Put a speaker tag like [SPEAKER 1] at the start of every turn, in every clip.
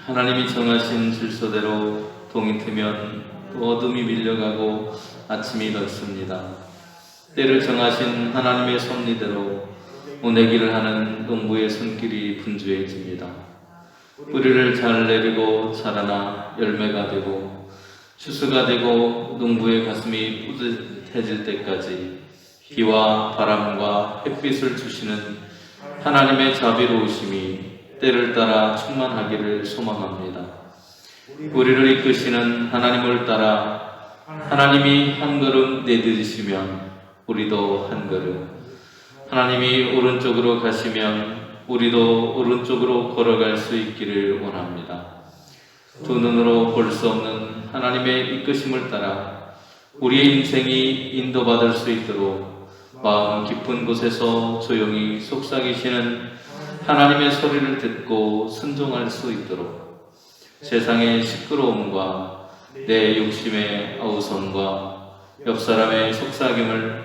[SPEAKER 1] 하나님이 정하신 질서대로 동이 트면 또 어둠이 밀려가고 아침이 밝습니다. 때를 정하신 하나님의 섭리대로 모내기를 하는 농부의 손길이 분주해집니다. 뿌리를 잘 내리고 자라나 열매가 되고 추수가 되고 농부의 가슴이 뿌듯해질 때까지 비와 바람과 햇빛을 주시는 하나님의 자비로우심이 때를 따라 충만하기를 소망합니다. 우리를 이끄시는 하나님을 따라 하나님이 한 걸음 내딛으시면 우리도 한 걸음, 하나님이 오른쪽으로 가시면 우리도 오른쪽으로 걸어갈 수 있기를 원합니다. 두 눈으로 볼 수 없는 하나님의 이끄심을 따라 우리의 인생이 인도받을 수 있도록 마음 깊은 곳에서 조용히 속삭이시는 하나님의 소리를 듣고 순종할 수 있도록 세상의 시끄러움과 내 욕심의 아우성과 옆사람의 속삭임을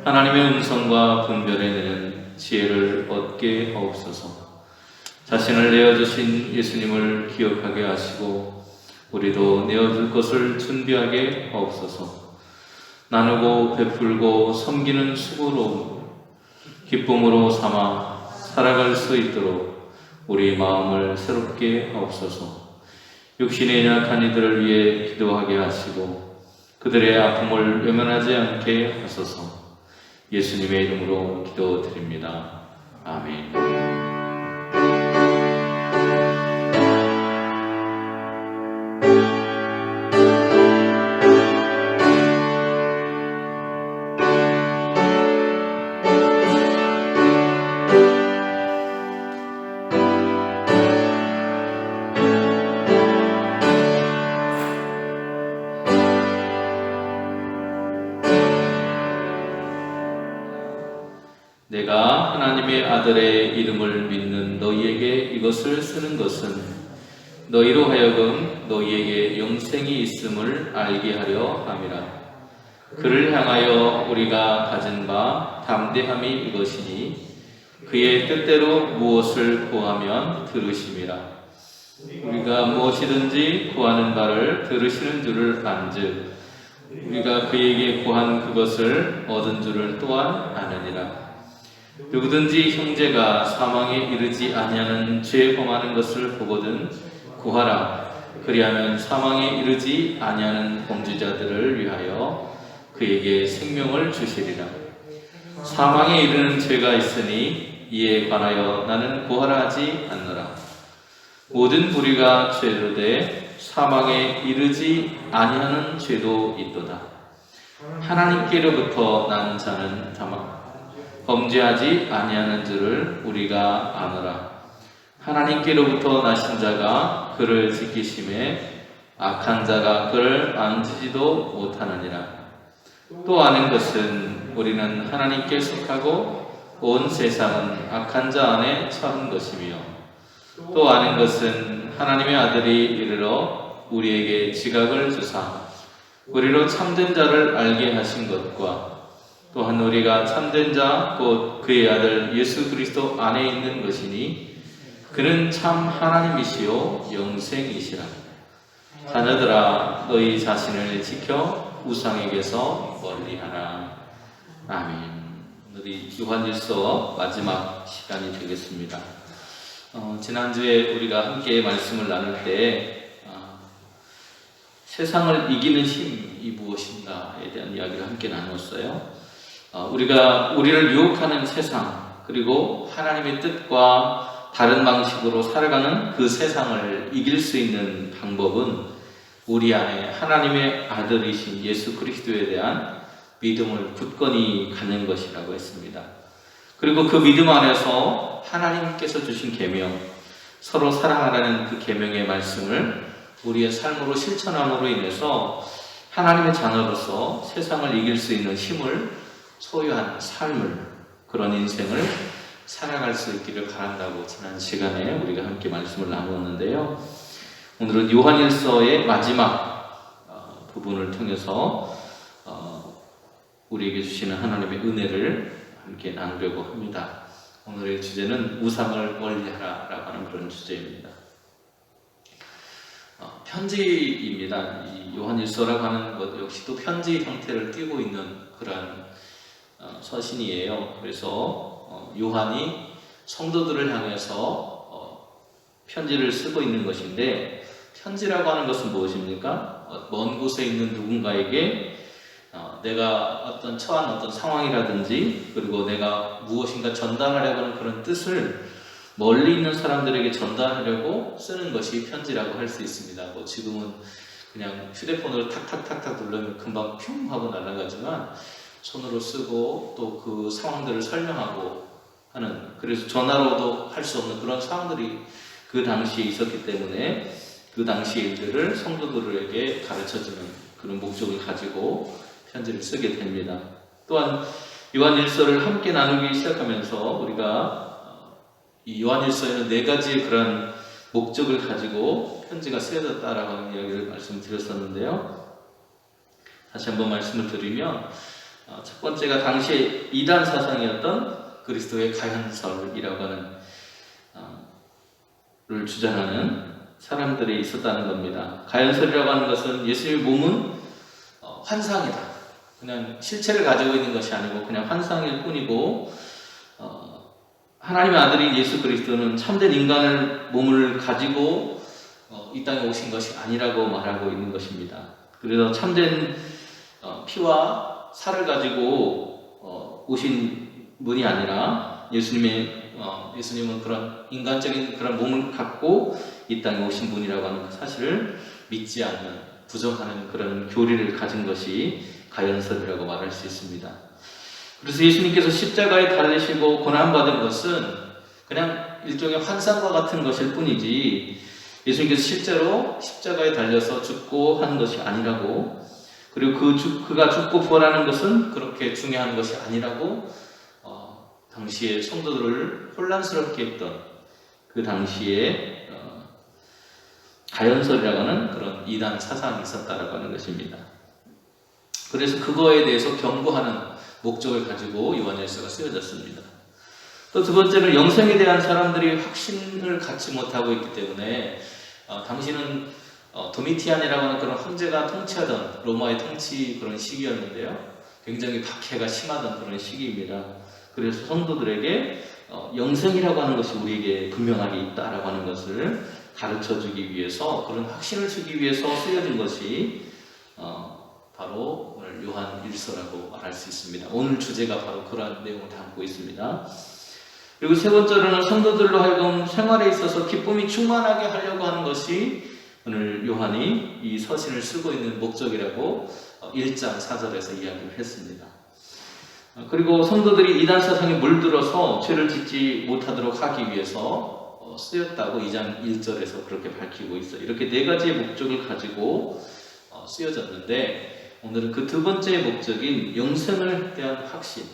[SPEAKER 1] 하나님의 음성과 분별해내는 지혜를 얻게 하옵소서. 자신을 내어주신 예수님을 기억하게 하시고 우리도 내어줄 것을 준비하게 하옵소서. 나누고 베풀고 섬기는 수고로움 기쁨으로 삼아 살아갈 수 있도록 우리 마음을 새롭게 하옵소서. 육신의 약한 이들을 위해 기도하게 하시고 그들의 아픔을 외면하지 않게 하소서. 예수님의 이름으로 기도드립니다. 아멘. 내가 하나님의 아들의 이름을 믿는 너희에게 이것을 쓰는 것은 너희로 하여금 너희에게 영생이 있음을 알게 하려 함이라. 그를 향하여 우리가 가진 바 담대함이 이것이니 그의 뜻대로 무엇을 구하면 들으심이라. 우리가 무엇이든지 구하는 바를 들으시는 줄을 안즉 우리가 그에게 구한 그것을 얻은 줄을 또한 아느니라. 누구든지 형제가 사망에 이르지 아니하는 죄 범하는 것을 보거든 구하라. 그리하면 사망에 이르지 아니하는 범죄자들을 위하여 그에게 생명을 주시리라. 사망에 이르는 죄가 있으니 이에 관하여 나는 구하라 하지 않노라. 모든 불의가 죄로 돼 사망에 이르지 아니하는 죄도 있도다. 하나님께로부터 난 자는 다만 범죄하지 아니하는 줄을 우리가 아노라. 하나님께로부터 나신 자가 그를 지키심에 악한 자가 그를 만지지도 못하느니라. 또 아는 것은 우리는 하나님께 속하고 온 세상은 악한 자 안에 처한 것이며 또 아는 것은 하나님의 아들이 이르러 우리에게 지각을 주사 우리로 참된 자를 알게 하신 것과 또한 우리가 참된 자 곧 그의 아들 예수 그리스도 안에 있는 것이니 그는 참 하나님이시요 영생이시라. 자녀들아 너희 자신을 지켜 우상에게서 멀리하라. 아멘. 오늘이 요한일서 마지막 시간이 되겠습니다. 지난주에 우리가 함께 말씀을 나눌 때 세상을 이기는 힘이 무엇인가에 대한 이야기를 함께 나누었어요. 우리를 유혹하는 세상 그리고 하나님의 뜻과 다른 방식으로 살아가는 그 세상을 이길 수 있는 방법은 우리 안에 하나님의 아들이신 예수 그리스도에 대한 믿음을 굳건히 갖는 것이라고 했습니다. 그리고 그 믿음 안에서 하나님께서 주신 계명, 서로 사랑하라는 그 계명의 말씀을 우리의 삶으로 실천함으로 인해서 하나님의 자녀로서 세상을 이길 수 있는 힘을 소유한 삶을, 그런 인생을 살아갈 수 있기를 바란다고 지난 시간에 우리가 함께 말씀을 나누었는데요. 오늘은 요한일서의 마지막 부분을 통해서 우리에게 주시는 하나님의 은혜를 함께 나누려고 합니다. 오늘의 주제는 우상을 멀리하라 라고 하는 그런 주제입니다. 편지입니다. 이 요한일서라고 하는 것 역시도 편지 형태를 띠고 있는 그런 서신이에요. 그래서 요한이 성도들을 향해서 편지를 쓰고 있는 것인데, 편지라고 하는 것은 무엇입니까? 먼 곳에 있는 누군가에게 내가 처한 어떤 상황이라든지 그리고 내가 무엇인가 전달하려고 하는 그런 뜻을 멀리 있는 사람들에게 전달하려고 쓰는 것이 편지라고 할 수 있습니다. 지금은 그냥 휴대폰으로 탁탁탁탁 누르면 금방 퓨 하고 날아가지만 손으로 쓰고 또 그 상황들을 설명하고 하는, 그래서 전화로도 할 수 없는 그런 상황들이 그 당시에 있었기 때문에 그 당시 일들을 성도들에게 가르쳐주는 그런 목적을 가지고 편지를 쓰게 됩니다. 또한 요한일서를 함께 나누기 시작하면서 우리가 이 요한일서에는 4가지의 그런 목적을 가지고 편지가 쓰여졌다라고 하는 이야기를 말씀드렸었는데요. 다시 한번 말씀을 드리면 첫 번째가 당시에 이단 사상이었던 그리스도의 가현설이라고 하는 를 주장하는 사람들이 있었다는 겁니다. 가현설이라고 하는 것은 예수님의 몸은 환상이다. 그냥 실체를 가지고 있는 것이 아니고 그냥 환상일 뿐이고 하나님의 아들인 예수 그리스도는 참된 인간을 몸을 가지고 이 땅에 오신 것이 아니라고 말하고 있는 것입니다. 그래서 참된 피와 살을 가지고 오신 분이 아니라 예수님은 그런 인간적인 그런 몸을 갖고 이 땅에 오신 분이라고 하는 그 사실을 믿지 않는, 부정하는 그런 교리를 가진 것이 가현설이라고 말할 수 있습니다. 그래서 예수님께서 십자가에 달리시고 고난받은 것은 그냥 일종의 환상과 같은 것일 뿐이지 예수님께서 실제로 십자가에 달려서 죽고 하는 것이 아니라고, 그리고 그가 죽고 부활하는 것은 그렇게 중요한 것이 아니라고 당시에 성도들을 혼란스럽게 했던 그 당시에 가연설이라고 하는 그런 이단 사상이 있었다라고 하는 것입니다. 그래서 그거에 대해서 경고하는 목적을 가지고 요한일서가 쓰여졌습니다. 또 두 번째는 영생에 대한 사람들이 확신을 갖지 못하고 있기 때문에 당시는 도미티안이라고 하는 그런 황제가 통치하던 로마의 통치 그런 시기였는데요. 굉장히 박해가 심하던 그런 시기입니다. 그래서 성도들에게 영생이라고 하는 것이 우리에게 분명하게 있다라고 하는 것을 가르쳐주기 위해서, 그런 확신을 주기 위해서 쓰여진 것이 바로 오늘 요한 1서라고 말할 수 있습니다. 오늘 주제가 바로 그러한 내용을 담고 있습니다. 그리고 세 번째로는 성도들로 하여금 생활에 있어서 기쁨이 충만하게 하려고 하는 것이 오늘 요한이 이 서신을 쓰고 있는 목적이라고 1장 4절에서 이야기를 했습니다. 그리고 성도들이 이단 사상에 물들어서 죄를 짓지 못하도록 하기 위해서 쓰였다고 2장 1절에서 그렇게 밝히고 있어요. 이렇게 네 가지의 목적을 가지고 쓰여졌는데, 오늘은 그 두 번째 목적인 영생을 대한 확신,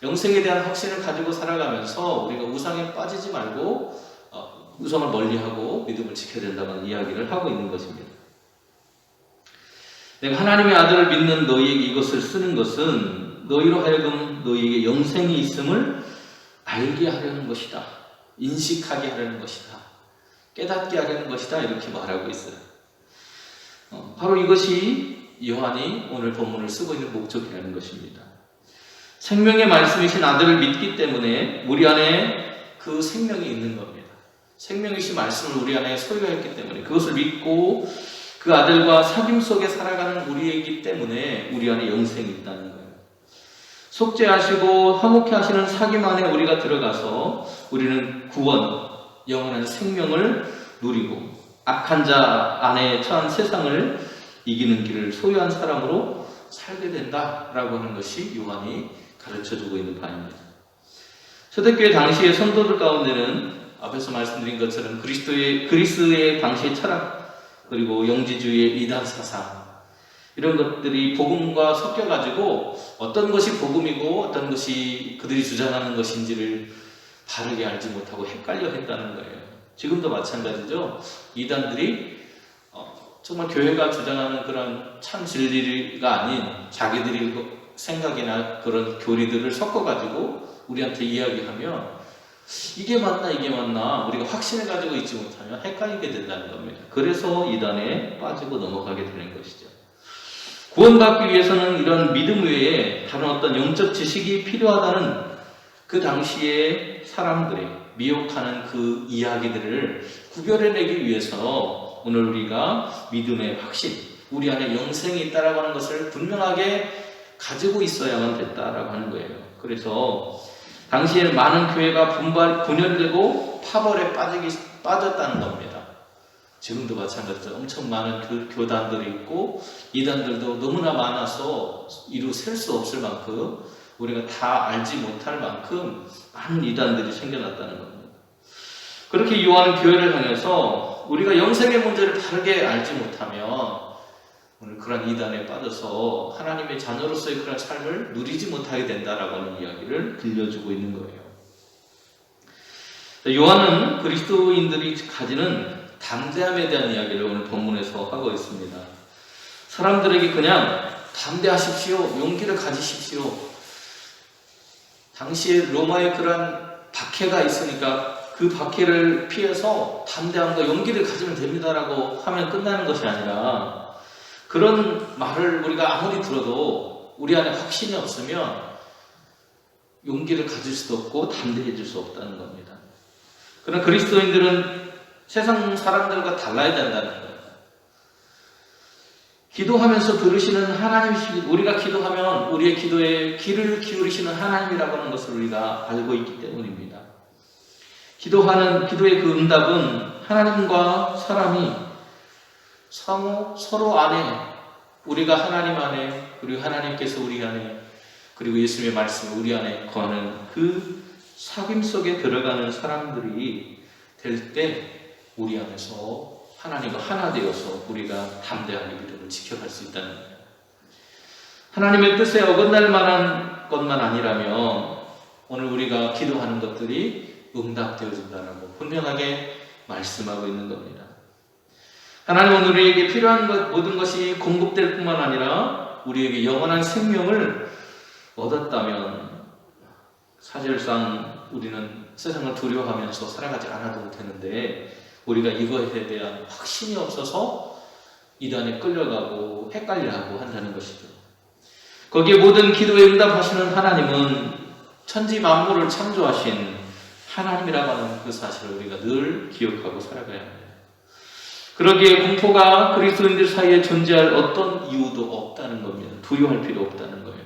[SPEAKER 1] 영생에 대한 확신을 가지고 살아가면서 우리가 우상에 빠지지 말고 우상을 멀리하고 믿음을 지켜야 된다는 이야기를 하고 있는 것입니다. 내가 하나님의 아들을 믿는 너희에게 이것을 쓰는 것은 너희로 하여금 너희에게 영생이 있음을 알게 하려는 것이다, 인식하게 하려는 것이다, 깨닫게 하려는 것이다, 이렇게 말하고 있어요. 바로 이것이 요한이 오늘 본문을 쓰고 있는 목적이라는 것입니다. 생명의 말씀이신 아들을 믿기 때문에 우리 안에 그 생명이 있는 겁니다. 생명이신 말씀을 우리 안에 소유했기 때문에, 그것을 믿고 그 아들과 사귐 속에 살아가는 우리이기 때문에 우리 안에 영생이 있다는 거예요. 속죄하시고 화목케 하시는 사귐 안에 우리가 들어가서 우리는 구원, 영원한 생명을 누리고 악한 자 안에 처한 세상을 이기는 길을 소유한 사람으로 살게 된다라고 하는 것이 요한이 가르쳐주고 있는 바입니다. 초대교회 당시의 성도들 가운데는 앞에서 말씀드린 것처럼 그리스의 당시의 철학, 그리고 영지주의의 이단 사상, 이런 것들이 복음과 섞여가지고 어떤 것이 복음이고 어떤 것이 그들이 주장하는 것인지를 바르게 알지 못하고 헷갈려 했다는 거예요. 지금도 마찬가지죠. 이단들이 정말 교회가 주장하는 그런 참 진리가 아닌 자기들이 생각이나 그런 교리들을 섞어가지고 우리한테 이야기하면 이게 맞나 우리가 확신을 가지고 있지 못하면 헷갈리게 된다는 겁니다. 그래서 이단에 빠지고 넘어가게 되는 것이죠. 구원받기 위해서는 이런 믿음 외에 다른 어떤 영적 지식이 필요하다는 그 당시의 사람들의 미혹하는 그 이야기들을 구별해내기 위해서 오늘 우리가 믿음의 확신, 우리 안에 영생이 있다라고 하는 것을 분명하게 가지고 있어야만 됐다라고 하는 거예요. 그래서 당시에 많은 교회가 분열되고 파벌에 빠졌다는 겁니다. 지금도 마찬가지죠. 엄청 많은 교단들이 있고 이단들도 너무나 많아서 이루 셀 수 없을 만큼, 우리가 다 알지 못할 만큼 많은 이단들이 생겨났다는 겁니다. 그렇게 요한은 교회를 향해서 우리가 영생의 문제를 바르게 알지 못하면 오늘 그런 이단에 빠져서 하나님의 자녀로서의 그런 삶을 누리지 못하게 된다라고 하는 이야기를 들려주고 있는 거예요. 요한은 그리스도인들이 가지는 담대함에 대한 이야기를 오늘 본문에서 하고 있습니다. 사람들에게 그냥 담대하십시오, 용기를 가지십시오. 당시에 로마의 그런 박해가 있으니까 그 박해를 피해서 담대함과 용기를 가지면 됩니다라고 하면 끝나는 것이 아니라, 그런 말을 우리가 아무리 들어도 우리 안에 확신이 없으면 용기를 가질 수도 없고 담대해질 수 없다는 겁니다. 그러나 그리스도인들은 세상 사람들과 달라야 된다는 거예요. 기도하면서 들으시는 하나님이시기, 우리가 기도하면 우리의 기도에 귀를 기울이시는 하나님이라고 하는 것을 우리가 알고 있기 때문입니다. 기도의 그 응답은 하나님과 사람이 서로 안에, 우리가 하나님 안에, 그리고 하나님께서 우리 안에, 그리고 예수님의 말씀이 우리 안에 거하는 그 사귐 속에 들어가는 사람들이 될 때 우리 안에서 하나님과 하나 되어서 우리가 담대하게 믿음을 지켜갈 수 있다는 거예요. 하나님의 뜻에 어긋날 만한 것만 아니라면 오늘 우리가 기도하는 것들이 응답되어진다라고 분명하게 말씀하고 있는 겁니다. 하나님은 우리에게 필요한 모든 것이 공급될 뿐만 아니라 우리에게 영원한 생명을 얻었다면 사실상 우리는 세상을 두려워하면서 살아가지 않아도 되는데, 우리가 이것에 대한 확신이 없어서 이단에 끌려가고 헷갈려하고 한다는 것이죠. 거기에 모든 기도에 응답하시는 하나님은 천지 만물을 창조하신 하나님이라고 하는 그 사실을 우리가 늘 기억하고 살아가야 합니다. 그러기에 공포가 그리스도인들 사이에 존재할 어떤 이유도 없다는 겁니다. 두려워할 필요 없다는 거예요.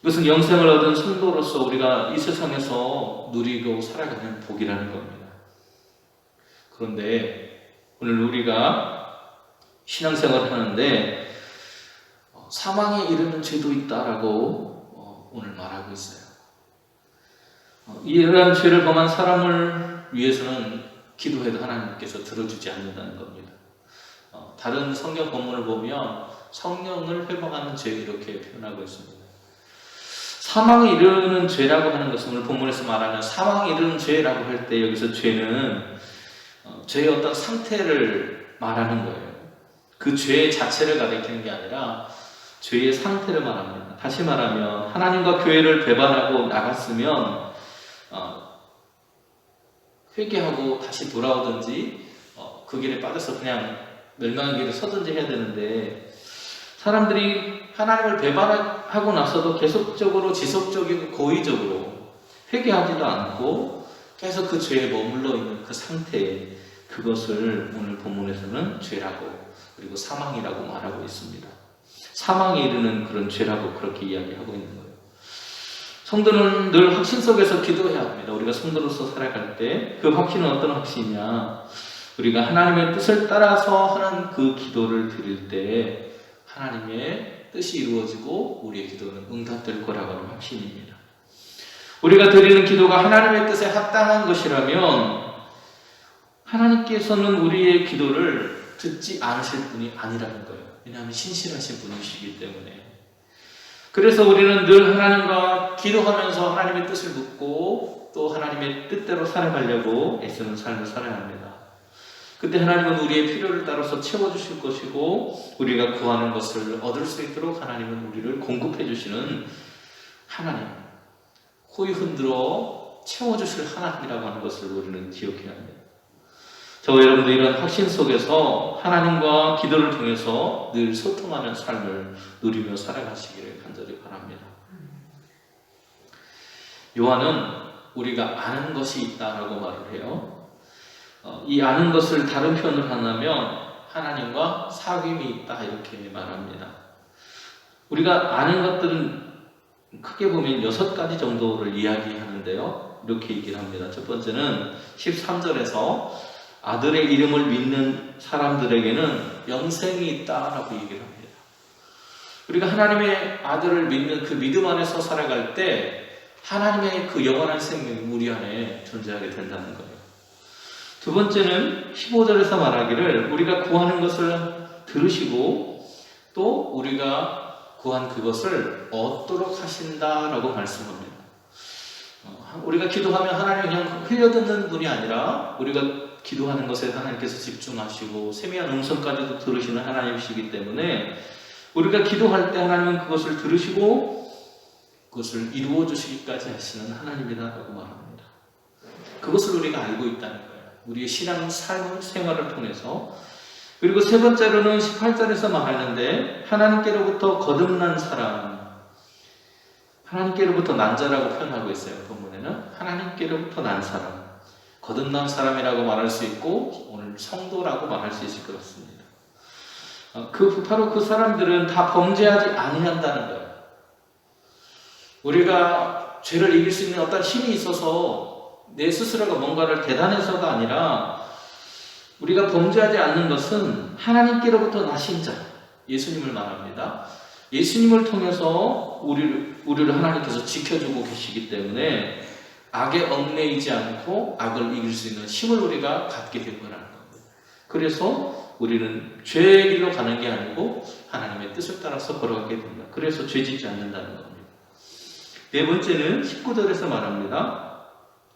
[SPEAKER 1] 이것은 영생을 얻은 성도로서 우리가 이 세상에서 누리고 살아가는 복이라는 겁니다. 그런데 오늘 우리가 신앙생활을 하는데 사망에 이르는 죄도 있다라고 오늘 말하고 있어요. 이러한 죄를 범한 사람을 위해서는 기도해도 하나님께서 들어주지 않는다는 겁니다. 다른 성경 본문을 보면 성령을 회방하는 죄 이렇게 표현하고 있습니다. 사망에 이르는 죄라고 하는 것은 오늘 본문에서 말하는 사망에 이르는 죄라고 할 때 여기서 죄는 죄의 어떤 상태를 말하는 거예요. 그 죄 자체를 가리키는 게 아니라 죄의 상태를 말합니다. 다시 말하면 하나님과 교회를 배반하고 나갔으면 회개하고 다시 돌아오든지 그 길에 빠져서 그냥 멸망의 길에 서든지 해야 되는데, 사람들이 하나님을 배반하고 나서도 계속적으로 지속적이고 고의적으로 회개하지도 않고 계속 그 죄에 머물러 있는 그 상태, 그것을 오늘 본문에서는 죄라고 그리고 사망이라고 말하고 있습니다. 사망에 이르는 그런 죄라고 그렇게 이야기하고 있는 거예요. 성도는 늘 확신 속에서 기도해야 합니다. 우리가 성도로서 살아갈 때 그 확신은 어떤 확신이냐? 우리가 하나님의 뜻을 따라서 하는 그 기도를 드릴 때 하나님의 뜻이 이루어지고 우리의 기도는 응답될 거라고 하는 확신입니다. 우리가 드리는 기도가 하나님의 뜻에 합당한 것이라면 하나님께서는 우리의 기도를 듣지 않으실 분이 아니라는 거예요. 왜냐하면 신실하신 분이시기 때문에. 그래서 우리는 늘 하나님과 기도하면서 하나님의 뜻을 묻고 또 하나님의 뜻대로 살아가려고 애쓰는 삶을 살아야 합니다. 그때 하나님은 우리의 필요를 따라서 채워주실 것이고 우리가 구하는 것을 얻을 수 있도록 하나님은 우리를 공급해 주시는 하나님, 호의 흔들어 채워주실 하나님이라고 하는 것을 우리는 기억해야 합니다. 저와 여러분도 이런 확신 속에서 하나님과 기도를 통해서 늘 소통하는 삶을 누리며 살아가시기를 간절히 바랍니다. 요한은 우리가 아는 것이 있다라고 말을 해요. 이 아는 것을 다른 표현을 한다면 하나님과 사귐이 있다 이렇게 말합니다. 우리가 아는 것들은 크게 보면 6가지 정도를 이야기하는데요. 이렇게 얘기를 합니다. 첫 번째는 13절에서 아들의 이름을 믿는 사람들에게는 영생이 있다라고 얘기를 합니다. 우리가 하나님의 아들을 믿는 그 믿음 안에서 살아갈 때 하나님의 그 영원한 생명이 우리 안에 존재하게 된다는 거예요. 두 번째는 15절에서 말하기를 우리가 구하는 것을 들으시고 또 우리가 구한 그것을 얻도록 하신다라고 말씀합니다. 우리가 기도하면 하나님이 그냥 흘려듣는 분이 아니라 우리가 기도하는 것에 하나님께서 집중하시고 세미한 음성까지도 들으시는 하나님이시기 때문에 우리가 기도할 때 하나님은 그것을 들으시고 그것을 이루어 주시기까지 하시는 하나님이다라고 말합니다. 그것을 우리가 알고 있다는 거예요. 우리의 신앙 삶 생활을 통해서. 그리고 세 번째로는 18절에서 말하는데 하나님께로부터 거듭난 사람, 하나님께로부터 난 자라고 표현하고 있어요. 본문에는 하나님께로부터 난 사람, 거듭난 사람이라고 말할 수 있고 오늘 성도라고 말할 수 있을 것 같습니다. 바로 그 사람들은 다 범죄하지 아니한다는 거예요. 우리가 죄를 이길 수 있는 어떤 힘이 있어서 내 스스로가 뭔가를 대단해서가 아니라 우리가 범죄하지 않는 것은 하나님께로부터 나신 자, 예수님을 말합니다. 예수님을 통해서 우리를 하나님께서 지켜주고 계시기 때문에 악에 얽매이지 않고 악을 이길 수 있는 힘을 우리가 갖게 된 거라는 겁니다. 그래서 우리는 죄의 길로 가는 게 아니고 하나님의 뜻을 따라서 걸어가게 됩니다. 그래서 죄짓지 않는다는 겁니다. 네 번째는 19절에서 말합니다.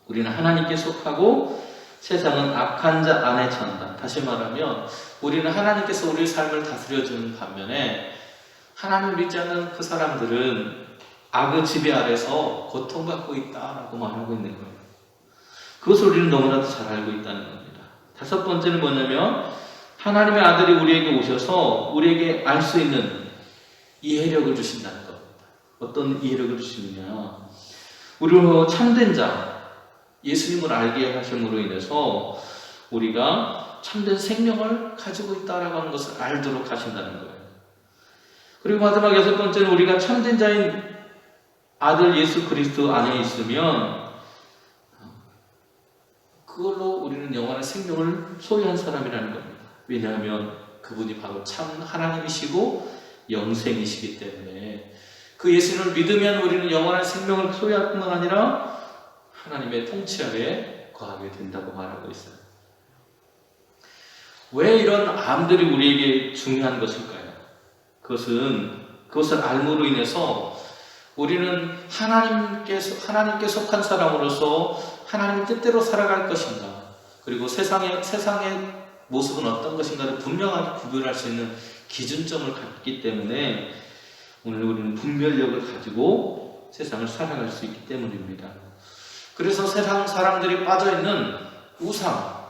[SPEAKER 1] 우리는 하나님께 속하고 세상은 악한 자 안에 처한다. 다시 말하면 우리는 하나님께서 우리의 삶을 다스려주는 반면에 하나님을 믿지 않는 그 사람들은 악의 지배 아래서 고통받고 있다라고 말하고 있는 거예요. 그것을 우리는 너무나도 잘 알고 있다는 겁니다. 다섯 번째는 뭐냐면 하나님의 아들이 우리에게 오셔서 우리에게 알 수 있는 이해력을 주신다는 겁니다. 어떤 이해력을 주시느냐, 우리로 참된 자 예수님을 알게 하심으로 인해서 우리가 참된 생명을 가지고 있다라고 하는 것을 알도록 하신다는 거예요. 그리고 마지막 여섯 번째는 우리가 참된 자인 아들 예수 그리스도 안에 있으면 그걸로 우리는 영원한 생명을 소유한 사람이라는 겁니다. 왜냐하면 그분이 바로 참 하나님이시고 영생이시기 때문에 그 예수님을 믿으면 우리는 영원한 생명을 소유할 뿐만 아니라 하나님의 통치 아래 거하게 된다고 말하고 있어요. 왜 이런 암들이 우리에게 중요한 것일까요? 그것을 알므로 인해서 우리는 하나님께 속한 사람으로서 하나님 뜻대로 살아갈 것인가, 그리고 세상의 모습은 어떤 것인가를 분명하게 구별할 수 있는 기준점을 갖기 때문에 오늘 우리는 분별력을 가지고 세상을 살아갈 수 있기 때문입니다. 그래서 세상 사람들이 빠져있는 우상,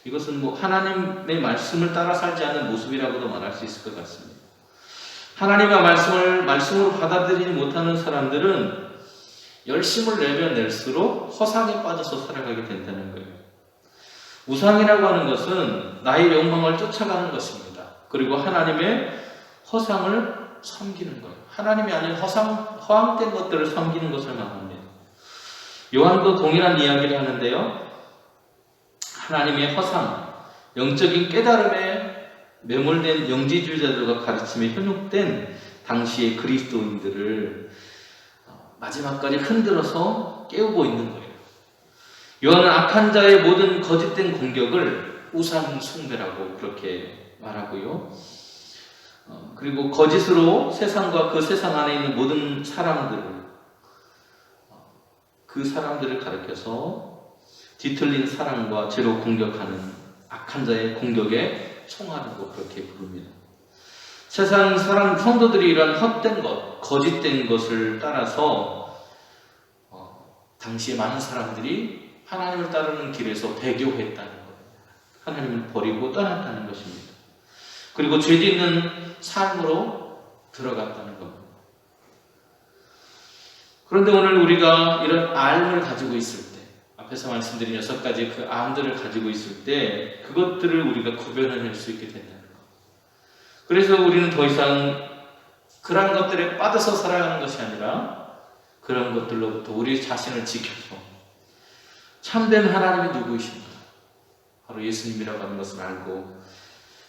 [SPEAKER 1] 이것은 하나님의 말씀을 따라 살지 않는 모습이라고도 말할 수 있을 것 같습니다. 하나님의 말씀으로 받아들이지 못하는 사람들은 열심을 내면 낼수록 허상에 빠져서 살아가게 된다는 거예요. 우상이라고 하는 것은 나의 욕망을 쫓아가는 것입니다. 그리고 하나님의 허상을 섬기는 거예요. 하나님이 아닌 허황된 것들을 섬기는 것을 말합니다. 요한도 동일한 이야기를 하는데요. 하나님의 허상, 영적인 깨달음에 매몰된 영지주의자들과 가르침에 현혹된 당시의 그리스도인들을 마지막까지 흔들어서 깨우고 있는 거예요. 요한은 악한 자의 모든 거짓된 공격을 우상 숭배라고 그렇게 말하고요. 그리고 거짓으로 세상과 그 세상 안에 있는 모든 그 사람들을 가리켜서 뒤틀린 사랑과 죄로 공격하는 악한 자의 공격에 총하라고 그렇게 부릅니다. 세상 사람 성도들이 이러한 헛된 것, 거짓된 것을 따라서 당시에 많은 사람들이 하나님을 따르는 길에서 배교했다는 거예요. 하나님을 버리고 떠났다는 것입니다. 그리고 죄 짓는 삶으로 들어갔다는 겁니다. 그런데 오늘 우리가 이런 암을 가지고 있을 때, 앞에서 말씀드린 6가지 그 암들을 가지고 있을 때 그것들을 우리가 구별해낼 수 있게 된다는 것. 그래서 우리는 더 이상 그런 것들에 빠져서 살아가는 것이 아니라 그런 것들로부터 우리 자신을 지켜서 참된 하나님이 누구이신가, 바로 예수님이라고 하는 것을 알고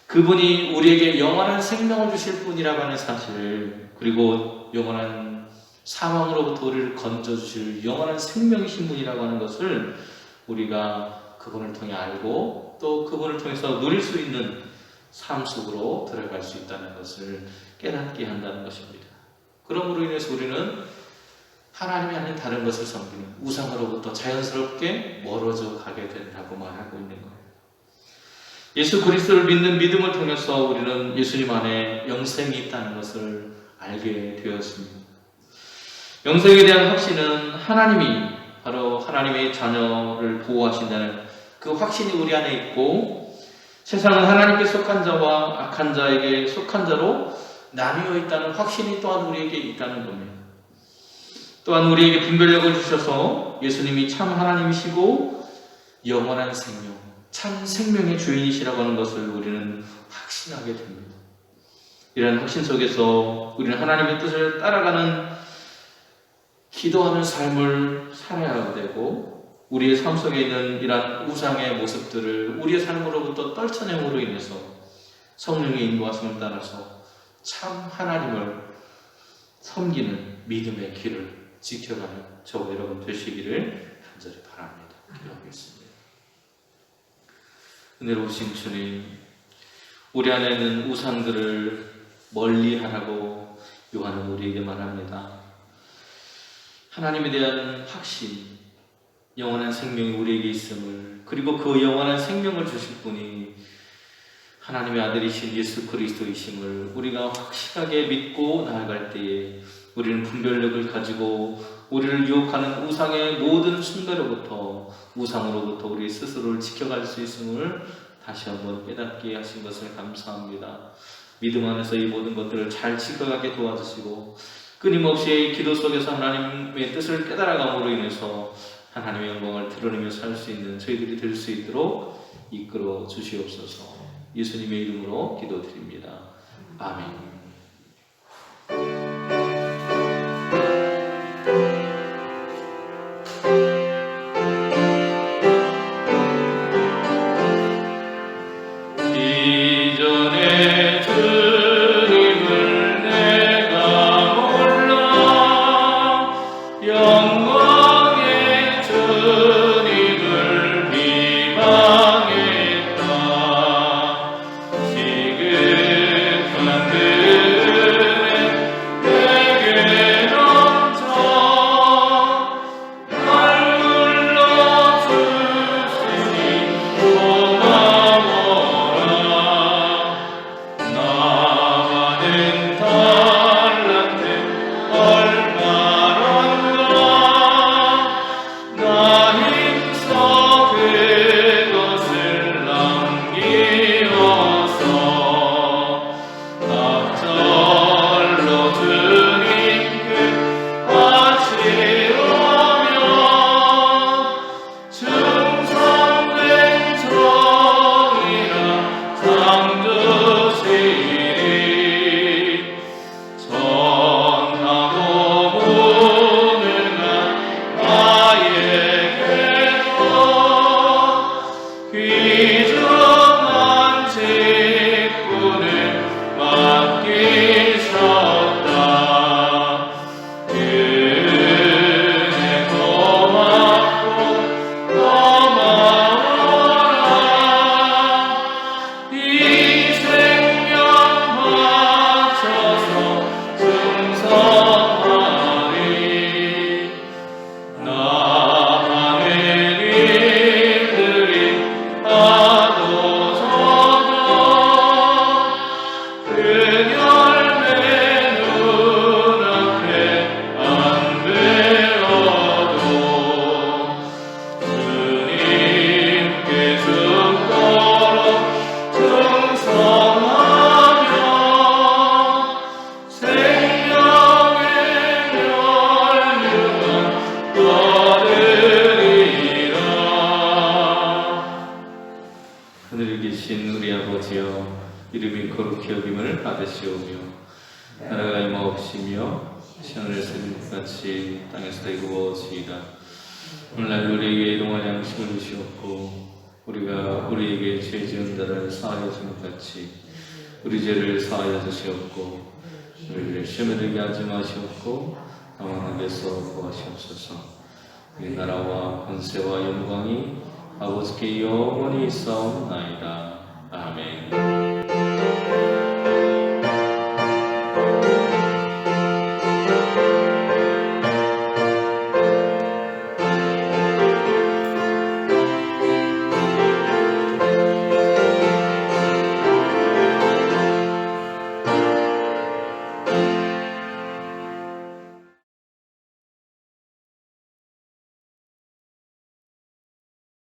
[SPEAKER 1] 그분이 우리에게 영원한 생명을 주실 분이라고 하는 사실을, 그리고 영원한 사망으로부터 우리를 건져주실 영원한 생명이신 분이라고 하는 것을 우리가 그분을 통해 알고 또 그분을 통해서 누릴 수 있는 삶 속으로 들어갈 수 있다는 것을 깨닫게 한다는 것입니다. 그러므로 인해서 우리는 하나님이 아닌 다른 것을 섬기는 우상으로부터 자연스럽게 멀어져 가게 된다고 말하고 있는 거예요. 예수 그리스도를 믿는 믿음을 통해서 우리는 예수님 안에 영생이 있다는 것을 알게 되었습니다. 영생에 대한 확신은 하나님이 바로 하나님의 자녀를 보호하신다는 그 확신이 우리 안에 있고, 세상은 하나님께 속한 자와 악한 자에게 속한 자로 나뉘어 있다는 확신이 또한 우리에게 있다는 겁니다. 또한 우리에게 분별력을 주셔서 예수님이 참 하나님이시고 영원한 생명, 참 생명의 주인이시라고 하는 것을 우리는 확신하게 됩니다. 이런 확신 속에서 우리는 하나님의 뜻을 따라가는 기도하는 삶을 살아야 되고, 우리의 삶 속에 있는 이러한 우상의 모습들을 우리의 삶으로부터 떨쳐냄으로 인해서 성령의 인도하심을 따라서 참 하나님을 섬기는 믿음의 길을 지켜가는 저와 여러분 되시기를 간절히 바랍니다. 기도하겠습니다. 은혜로우신 주님, 우리 안에 있는 우상들을 멀리하라고 요한은 우리에게 말합니다. 하나님에 대한 확신, 영원한 생명이 우리에게 있음을, 그리고 그 영원한 생명을 주실 분이 하나님의 아들이신 예수 그리스도이심을 우리가 확실하게 믿고 나아갈 때에 우리는 분별력을 가지고 우리를 유혹하는 우상의 모든 숭배로부터, 우상으로부터 우리 스스로를 지켜갈 수 있음을 다시 한번 깨닫게 하신 것을 감사합니다. 믿음 안에서 이 모든 것들을 잘 지켜가게 도와주시고 끊임없이 기도 속에서 하나님의 뜻을 깨달아감으로 인해서 하나님의 영광을 드러내며 살 수 있는 저희들이 될 수 있도록 이끌어 주시옵소서. 예수님의 이름으로 기도드립니다. 아멘.
[SPEAKER 2] 이름이 거룩히 여김을 받으시오며 나라가 임하옵시며 하늘에서 같이 땅에서 이루어지이다. 오늘날 우리에게 일용할 양식을 주시옵고 우리가 우리에게 죄 지은 자를 사하여 준 것 같이 우리 죄를 사하여 주시옵고 우리를 시험에 들게 하지 마시옵고 다만 데서 구하시옵소서. 이 나라와 권세와 영광이 아버지께 영원히 있사옵나이다. 아멘.